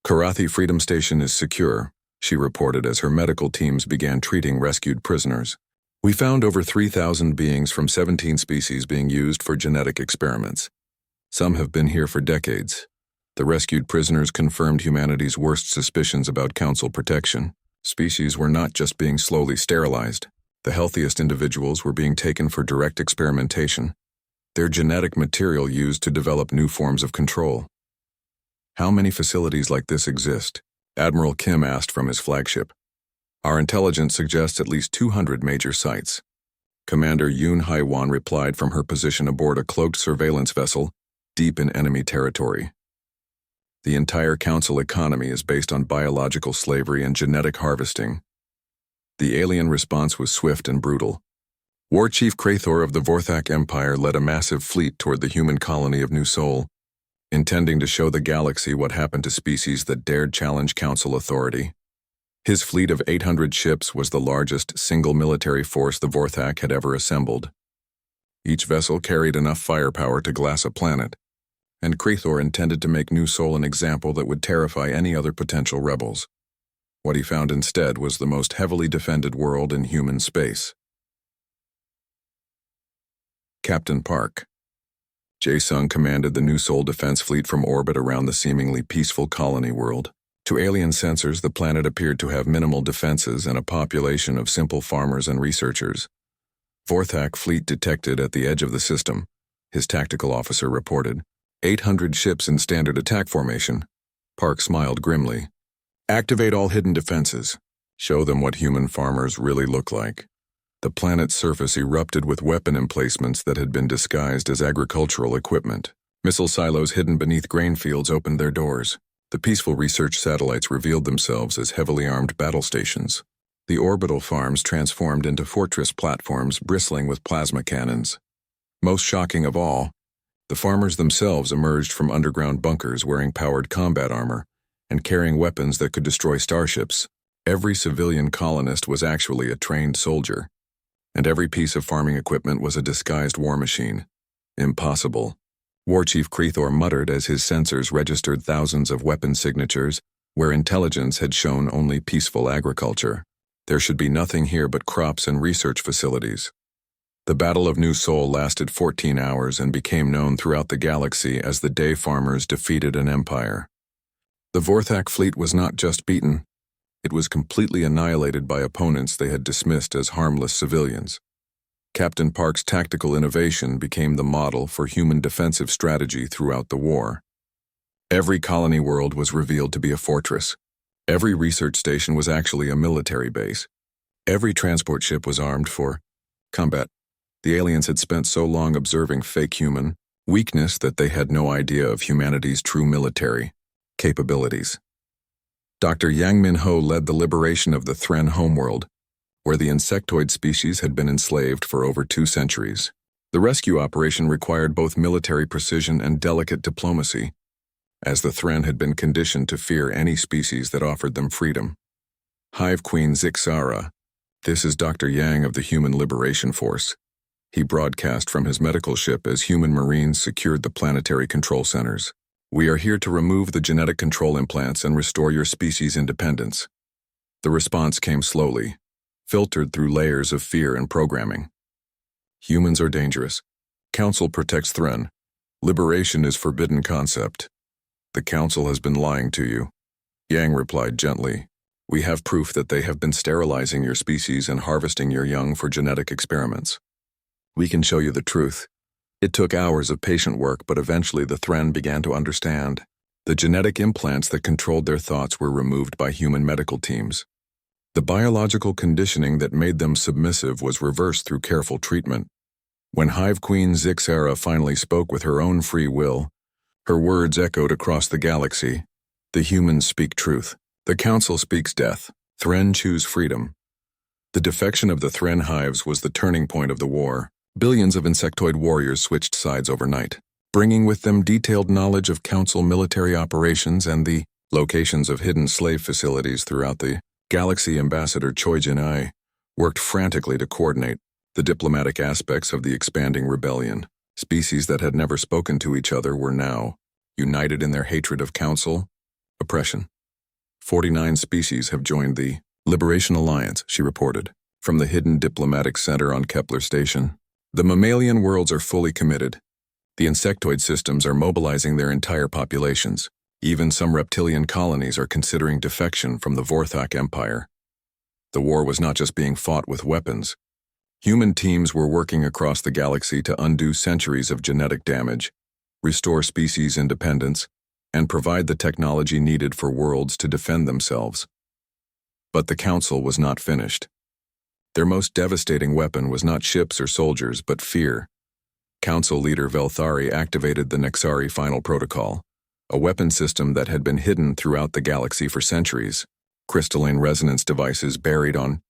Speaker 1: Karathi Freedom Station is secure, she reported as her medical teams began treating rescued prisoners. We found over 3,000 beings from 17 species being used for genetic experiments. Some have been here for decades. The rescued prisoners confirmed humanity's worst suspicions about Council protection. Species were not just being slowly sterilized. The healthiest individuals were being taken for direct experimentation. their genetic material used to develop new forms of control. How many facilities like this exist? Admiral Kim asked from his flagship. Our intelligence suggests at least 200 major sites. Commander Yoon Haiwan replied from her position aboard a cloaked surveillance vessel, deep in enemy territory. The entire Council economy is based on biological slavery and genetic harvesting. The alien response was swift and brutal. War Chief Krathor of the Vorthak Empire led a massive fleet toward the human colony of New Sol, intending to show the galaxy what happened to species that dared challenge Council authority. His fleet of 800 ships was the largest single military force the Vorthak had ever assembled. Each vessel carried enough firepower to glass a planet, and Krathor intended to make New Sol an example that would terrify any other potential rebels. What he found instead was the most heavily defended world in human space. Captain Park. Jae-sung commanded the New Sol defense fleet from orbit around the seemingly peaceful colony world. To alien sensors, the planet appeared to have minimal defenses and a population of simple farmers and researchers. Vorthak fleet detected at the edge of the system, his tactical officer reported. 800 ships in standard attack formation. Park smiled grimly. Activate all hidden defenses. Show them what human farmers really look like. The planet's surface erupted with weapon emplacements that had been disguised as agricultural equipment. Missile silos hidden beneath grain fields opened their doors. The peaceful research satellites revealed themselves as heavily armed battle stations. The orbital farms transformed into fortress platforms bristling with plasma cannons. Most shocking of all, the farmers themselves emerged from underground bunkers wearing powered combat armor and carrying weapons that could destroy starships. Every civilian colonist was actually a trained soldier, and every piece of farming equipment was a disguised war machine. Impossible. War Chief Krathor muttered as his sensors registered thousands of weapon signatures where intelligence had shown only peaceful agriculture. There should be nothing here but crops and research facilities. The Battle of New Sol lasted 14 hours and became known throughout the galaxy as the day farmers defeated an empire. The Vorthak fleet was not just beaten, it was completely annihilated by opponents they had dismissed as harmless civilians. Captain Park's tactical innovation became the model for human defensive strategy throughout the war. Every colony world was revealed to be a fortress. Every research station was actually a military base. Every transport ship was armed for combat. The aliens had spent so long observing fake human weakness that they had no idea of humanity's true military capabilities. Dr. Yang Min-ho led the liberation of the Thren homeworld, where the insectoid species had been enslaved for over 2 centuries. The rescue operation required both military precision and delicate diplomacy, as the Thren had been conditioned to fear any species that offered them freedom. Hive Queen Zixara, this is Dr. Yang of the Human Liberation Force. He broadcast from his medical ship as human marines secured the planetary control centers. We are here to remove the genetic control implants and restore your species' independence. The response came slowly, filtered through layers of fear and programming. Humans are dangerous. Council protects Thren. Liberation is forbidden concept. The Council has been lying to you. Yang replied gently. We have proof that they have been sterilizing your species and harvesting your young for genetic experiments. We can show you the truth. It took hours of patient work, but eventually the Thren began to understand. The genetic implants that controlled their thoughts were removed by human medical teams. The biological conditioning that made them submissive was reversed through careful treatment. When Hive Queen Zixara finally spoke with her own free will, her words echoed across the galaxy. The humans speak truth. The Council speaks death. Thren choose freedom. The defection of the Thren hives was the turning point of the war. Billions of insectoid warriors switched sides overnight, bringing with them detailed knowledge of Council military operations and the locations of hidden slave facilities throughout the galaxy. Ambassador Choi Jin-ai worked frantically to coordinate the diplomatic aspects of the expanding rebellion. Species that had never spoken to each other were now united in their hatred of Council oppression. 49 species have joined the Liberation Alliance, she reported, from the hidden diplomatic center on Kepler Station. The mammalian worlds are fully committed. The insectoid systems are mobilizing their entire populations. Even some reptilian colonies are considering defection from the Vorthak Empire. The war was not just being fought with weapons. Human teams were working across the galaxy to undo centuries of genetic damage, restore species independence, and provide the technology needed for worlds to defend themselves. But the Council was not finished. Their most devastating weapon was not ships or soldiers, but fear. Council leader Velthari activated the Nexari Final Protocol, a weapon system that had been hidden throughout the galaxy for centuries. Crystalline resonance devices buried on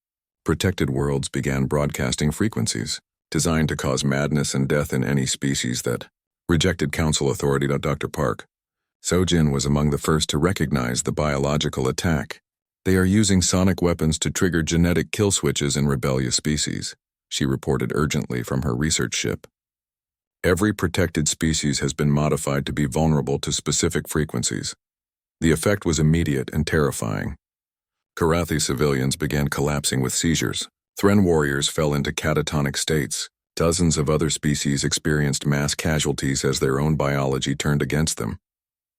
Speaker 1: protected worlds began broadcasting frequencies designed to cause madness and death in any species that rejected Council authority. Dr. Park Sojin was among the first to recognize the biological attack. They are using sonic weapons to trigger genetic kill switches in rebellious species, she reported urgently from her research ship. Every protected species has been modified to be vulnerable to specific frequencies. The effect was immediate and terrifying. Karathi civilians began collapsing with seizures. Thren warriors fell into catatonic states. Dozens of other species experienced mass casualties as their own biology turned against them.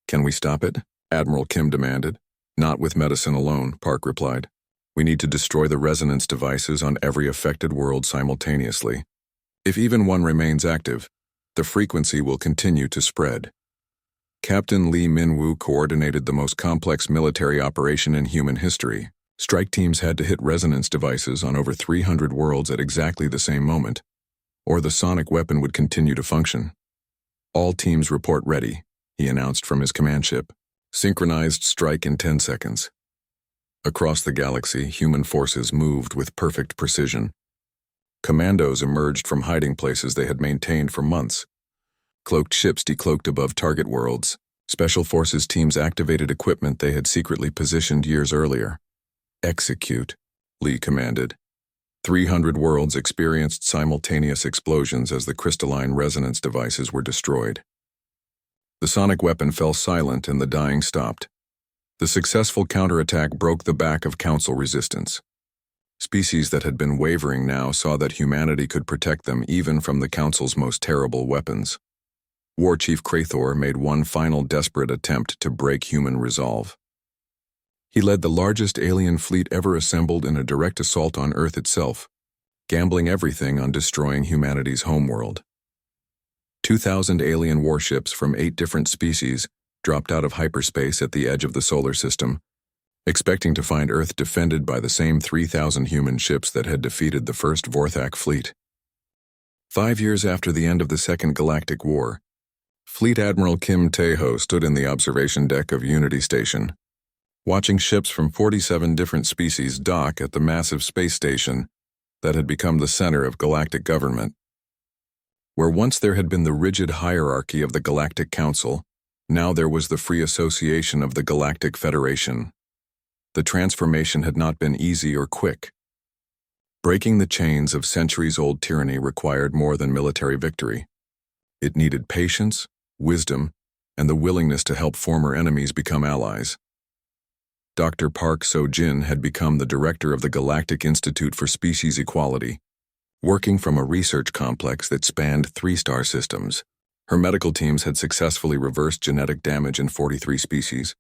Speaker 1: Can we stop it? Admiral Kim demanded. Not with medicine alone, Park replied. We need to destroy the resonance devices on every affected world simultaneously. If even one remains active, the frequency will continue to spread. Captain Lee Min-woo coordinated the most complex military operation in human history. Strike teams had to hit resonance devices on over 300 worlds at exactly the same moment, or the sonic weapon would continue to function. All teams report ready, he announced from his command ship. Synchronized strike in 10 seconds. Across the galaxy, human forces moved with perfect precision. Commandos emerged from hiding places they had maintained for months. Cloaked ships decloaked above target worlds. Special forces teams activated equipment they had secretly positioned years earlier. Execute, Lee commanded. 300 worlds experienced simultaneous explosions as the crystalline resonance devices were destroyed. The sonic weapon fell silent and the dying stopped. The successful counterattack broke the back of Council resistance. Species that had been wavering now saw that humanity could protect them even from the Council's most terrible weapons. War Chief Krathor made one final desperate attempt to break human resolve. He led the largest alien fleet ever assembled in a direct assault on Earth itself, gambling everything on destroying humanity's homeworld. 2,000 alien warships from 8 different species dropped out of hyperspace at the edge of the solar system, expecting to find Earth defended by the same 3,000 human ships that had defeated the first Vorthak fleet. 5 years after the end of the Second Galactic War, Fleet Admiral Kim Tae-ho stood in the observation deck of Unity Station, watching ships from 47 different species dock at the massive space station that had become the center of galactic government. Where once there had been the rigid hierarchy of the Galactic Council, now there was the free association of the Galactic Federation. The transformation had not been easy or quick. Breaking the chains of centuries-old tyranny required more than military victory. It needed patience, wisdom, and the willingness to help former enemies become allies. Dr. Park So-jin had become the director of the Galactic Institute for Species Equality, working from a research complex that spanned 3 star systems. Her medical teams had successfully reversed genetic damage in 43 species,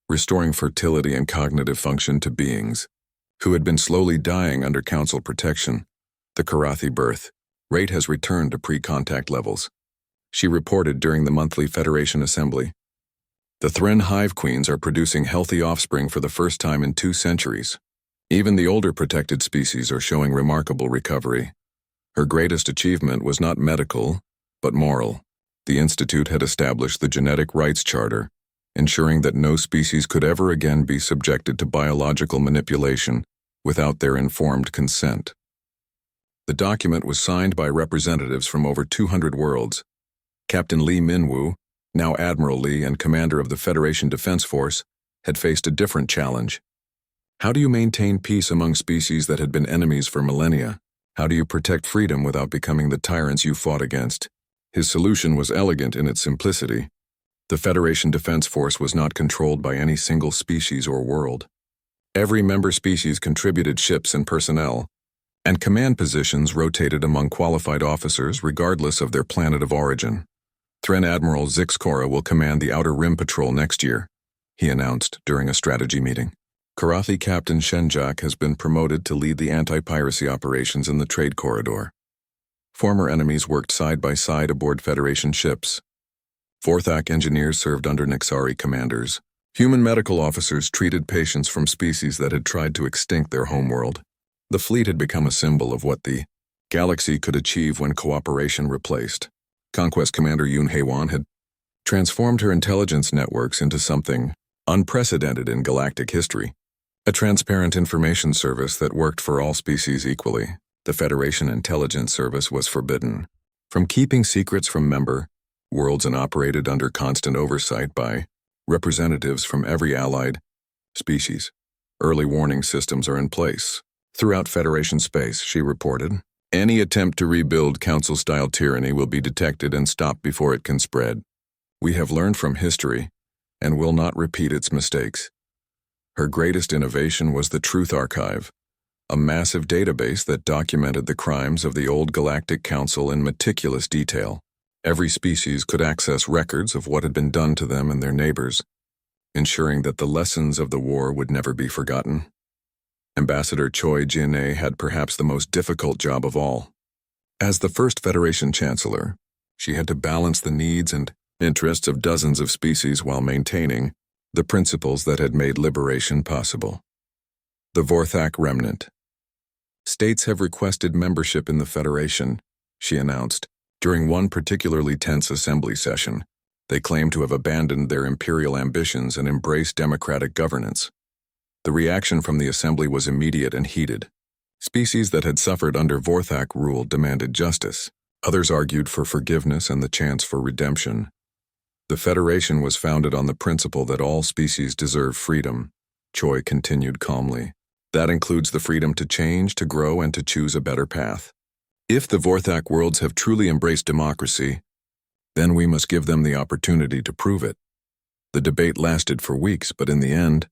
Speaker 1: restoring fertility and cognitive function to beings who had been slowly dying under Council protection. The Karathi birth rate has returned to pre-contact levels, she reported during the monthly Federation Assembly. The Thren hive queens are producing healthy offspring for the first time in 2 centuries. Even the older protected species are showing remarkable recovery. Her greatest achievement was not medical, but moral. The Institute had established the Genetic Rights Charter, ensuring that no species could ever again be subjected to biological manipulation without their informed consent. The document was signed by representatives from over 200 worlds. Captain Lee Min-woo, now Admiral Lee and commander of the Federation Defense Force, had faced a different challenge. How do you maintain peace among species that had been enemies for millennia? How do you protect freedom without becoming the tyrants you fought against? His solution was elegant in its simplicity. The Federation Defense Force was not controlled by any single species or world. Every member species contributed ships and personnel, and command positions rotated among qualified officers regardless of their planet of origin. Thren Admiral Zixcora will command the Outer Rim Patrol next year, he announced during a strategy meeting. Karathi Captain Shenjak has been promoted to lead the anti-piracy operations in the trade corridor. Former enemies worked side by side aboard Federation ships. Vorthak engineers served under Nixari commanders. Human medical officers treated patients from species that had tried to extinct their homeworld. The fleet had become a symbol of what the galaxy could achieve when cooperation replaced. Conquest Commander Yoon Hae-won had transformed her intelligence networks into something unprecedented in galactic history. A transparent information service that worked for all species equally. The Federation Intelligence Service was forbidden from keeping secrets from member worlds and operated under constant oversight by representatives from every allied species. Early warning systems are in place throughout Federation space, she reported. Any attempt to rebuild Council-style tyranny will be detected and stopped before it can spread. We have learned from history and will not repeat its mistakes. Her greatest innovation was the Truth Archive, a massive database that documented the crimes of the old Galactic Council in meticulous detail. Every species could access records of what had been done to them and their neighbors, ensuring that the lessons of the war would never be forgotten. Ambassador Choi Jin-ae had perhaps the most difficult job of all. As the first Federation Chancellor, she had to balance the needs and interests of dozens of species while maintaining the principles that had made liberation possible. The Vorthak Remnant. States have requested membership in the Federation, she announced. During one particularly tense assembly session, they claimed to have abandoned their imperial ambitions and embraced democratic governance. The reaction from the assembly was immediate and heated. Species that had suffered under Vorthak rule demanded justice. Others argued for forgiveness and the chance for redemption. The Federation was founded on the principle that all species deserve freedom, Choi continued calmly. That includes the freedom to change, to grow, and to choose a better path. If the Vorthak worlds have truly embraced democracy, then we must give them the opportunity to prove it. The debate lasted for weeks, but in the end,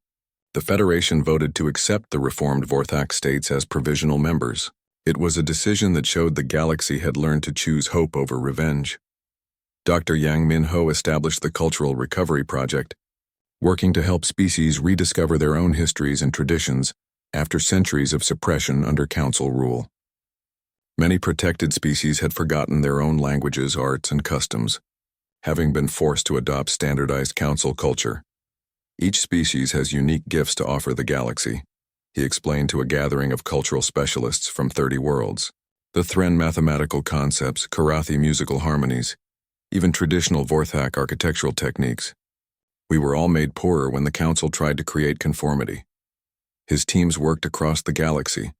Speaker 1: the Federation voted to accept the reformed Vorthak states as provisional members. It was a decision that showed the galaxy had learned to choose hope over revenge. Dr. Yang Min-ho established the Cultural Recovery Project, working to help species rediscover their own histories and traditions after centuries of suppression under Council rule. Many protected species had forgotten their own languages, arts, and customs, having been forced to adopt standardized Council culture. Each species has unique gifts to offer the galaxy, he explained to a gathering of cultural specialists from 30 worlds. The Thren mathematical concepts, Karathi musical harmonies, even traditional Vorthak architectural techniques. We were all made poorer when the Council tried to create conformity. His teams worked across the galaxy,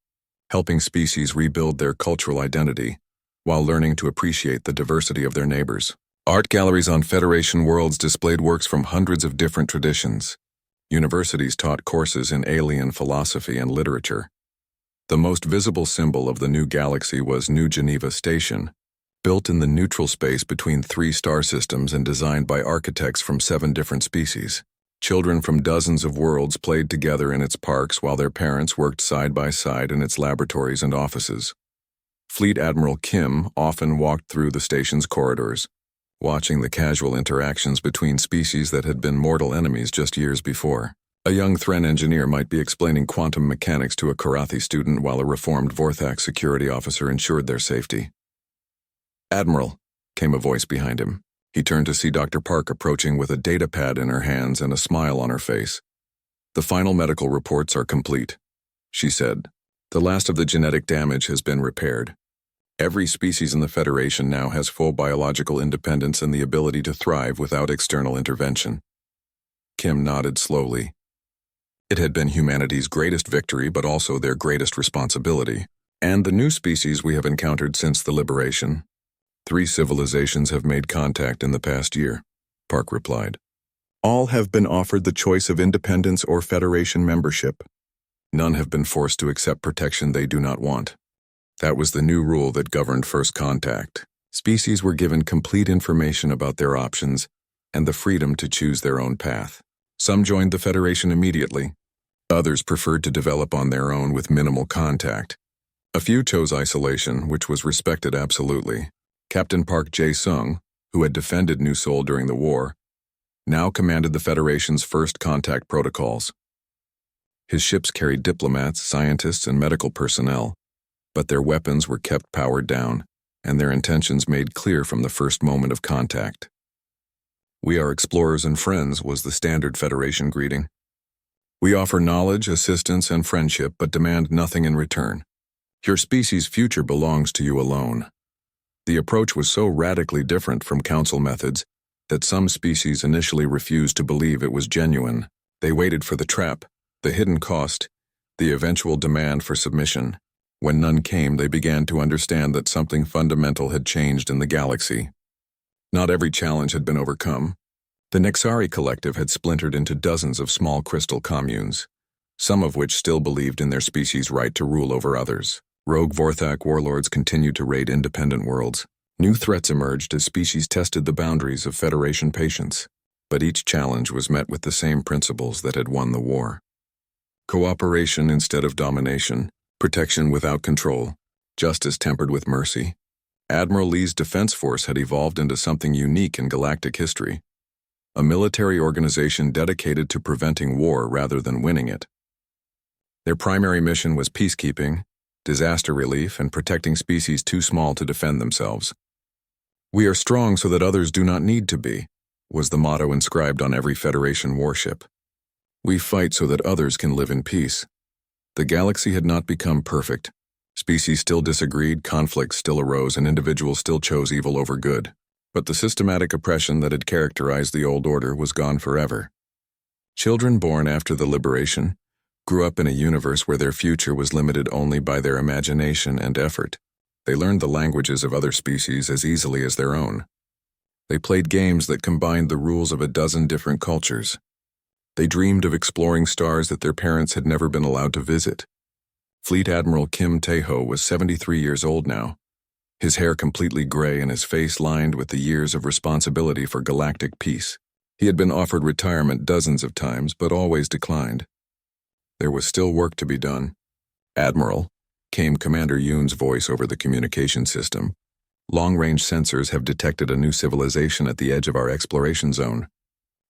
Speaker 1: helping species rebuild their cultural identity while learning to appreciate the diversity of their neighbors. Art galleries on Federation worlds displayed works from hundreds of different traditions. Universities taught courses in alien philosophy and literature. The most visible symbol of the new galaxy was New Geneva Station, built in the neutral space between 3 star systems and designed by architects from 7 different species. Children from dozens of worlds played together in its parks while their parents worked side by side in its laboratories and offices. Fleet Admiral Kim often walked through the station's corridors, watching the casual interactions between species that had been mortal enemies just years before. A young Thren engineer might be explaining quantum mechanics to a Karathi student while a reformed Vorthak security officer ensured their safety. "Admiral," came a voice behind him. He turned to see Dr. Park approaching with a data pad in her hands and a smile on her face. "The final medical reports are complete," she said. "The last of the genetic damage has been repaired. Every species in the Federation now has full biological independence and the ability to thrive without external intervention." Kim nodded slowly. It had been humanity's greatest victory, but also their greatest responsibility. "And the new species we have encountered since the liberation. 3 civilizations have made contact in the past year," Park replied. "All have been offered the choice of independence or Federation membership. None have been forced to accept protection they do not want. That was the new rule that governed first contact. Species were given complete information about their options and the freedom to choose their own path. Some joined the Federation immediately. Others preferred to develop on their own with minimal contact. A few chose isolation, which was respected absolutely. Captain Park Jae-sung, who had defended New Seoul during the war, now commanded the Federation's first contact protocols. His ships carried diplomats, scientists, and medical personnel, but their weapons were kept powered down, and their intentions made clear from the first moment of contact. "We are explorers and friends," was the standard Federation greeting. "We offer knowledge, assistance, and friendship, but demand nothing in return. Your species' future belongs to you alone." The approach was so radically different from Council methods that some species initially refused to believe it was genuine. They waited for the trap, the hidden cost, the eventual demand for submission. When none came, they began to understand that something fundamental had changed in the galaxy. Not every challenge had been overcome. The Nexari collective had splintered into dozens of small crystal communes, some of which still believed in their species' right to rule over others. Rogue Vorthak warlords continued to raid independent worlds. New threats emerged as species tested the boundaries of Federation patience, but each challenge was met with the same principles that had won the war. Cooperation instead of domination, protection without control, justice tempered with mercy. Admiral Lee's defense force had evolved into something unique in galactic history, a military organization dedicated to preventing war rather than winning it. Their primary mission was peacekeeping, disaster relief, and protecting species too small to defend themselves. "We are strong so that others do not need to be," was the motto inscribed on every Federation warship. "We fight so that others can live in peace." The galaxy had not become perfect. Species still disagreed, conflicts still arose, and individuals still chose evil over good. But the systematic oppression that had characterized the old order was gone forever. Children born after the liberation grew up in a universe where their future was limited only by their imagination and effort. They learned the languages of other species as easily as their own. They played games that combined the rules of a dozen different cultures. They dreamed of exploring stars that their parents had never been allowed to visit. Fleet Admiral Kim Tae-ho was 73 years old now, his hair completely gray and his face lined with the years of responsibility for galactic peace. He had been offered retirement dozens of times, but always declined. There was still work to be done. "Admiral," came Commander Yoon's voice over the communication system. "Long-range sensors have detected a new civilization at the edge of our exploration zone.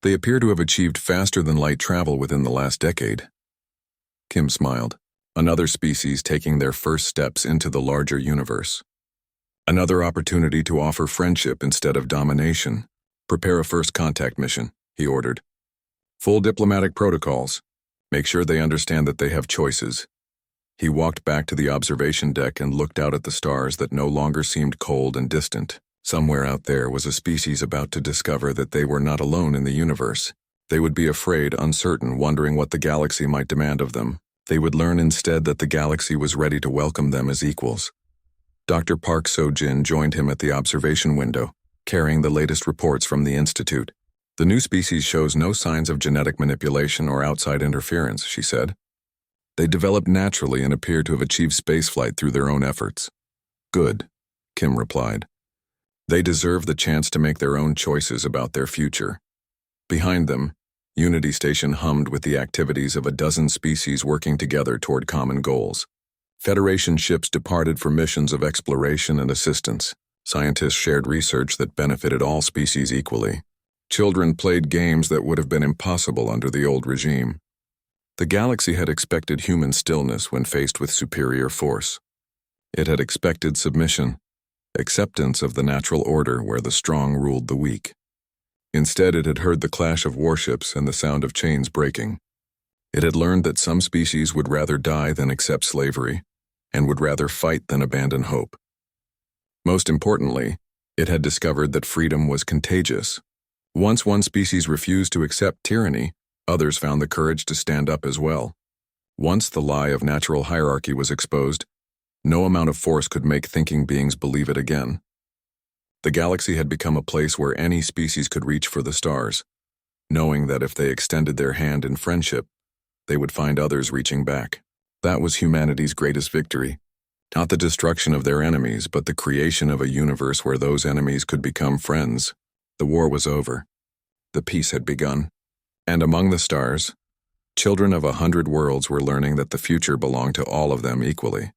Speaker 1: They appear to have achieved faster-than-light travel within the last decade." Kim smiled. Another species taking their first steps into the larger universe. Another opportunity to offer friendship instead of domination. "Prepare a first contact mission," he ordered. "Full diplomatic protocols. Make sure they understand that they have choices." He walked back to the observation deck and looked out at the stars that no longer seemed cold and distant. Somewhere out there was a species about to discover that they were not alone in the universe. They would be afraid, uncertain, wondering what the galaxy might demand of them. They would learn instead that the galaxy was ready to welcome them as equals. Dr. Park So-jin joined him at the observation window, carrying the latest reports from the Institute. "The new species shows no signs of genetic manipulation or outside interference," she said. "They developed naturally and appear to have achieved spaceflight through their own efforts." "Good," Kim replied. "They deserve the chance to make their own choices about their future." Behind them, Unity Station hummed with the activities of a dozen species working together toward common goals. Federation ships departed for missions of exploration and assistance. Scientists shared research that benefited all species equally. Children played games that would have been impossible under the old regime. The galaxy had expected human stillness when faced with superior force. It had expected submission, acceptance of the natural order where the strong ruled the weak. Instead, it had heard the clash of warships and the sound of chains breaking. It had learned that some species would rather die than accept slavery, and would rather fight than abandon hope. Most importantly, it had discovered that freedom was contagious. Once one species refused to accept tyranny, others found the courage to stand up as well. Once the lie of natural hierarchy was exposed, no amount of force could make thinking beings believe it again. The galaxy had become a place where any species could reach for the stars, knowing that if they extended their hand in friendship, they would find others reaching back. That was humanity's greatest victory. Not the destruction of their enemies, but the creation of a universe where those enemies could become friends. The war was over. The peace had begun. And among the stars, children of 100 worlds were learning that the future belonged to all of them equally.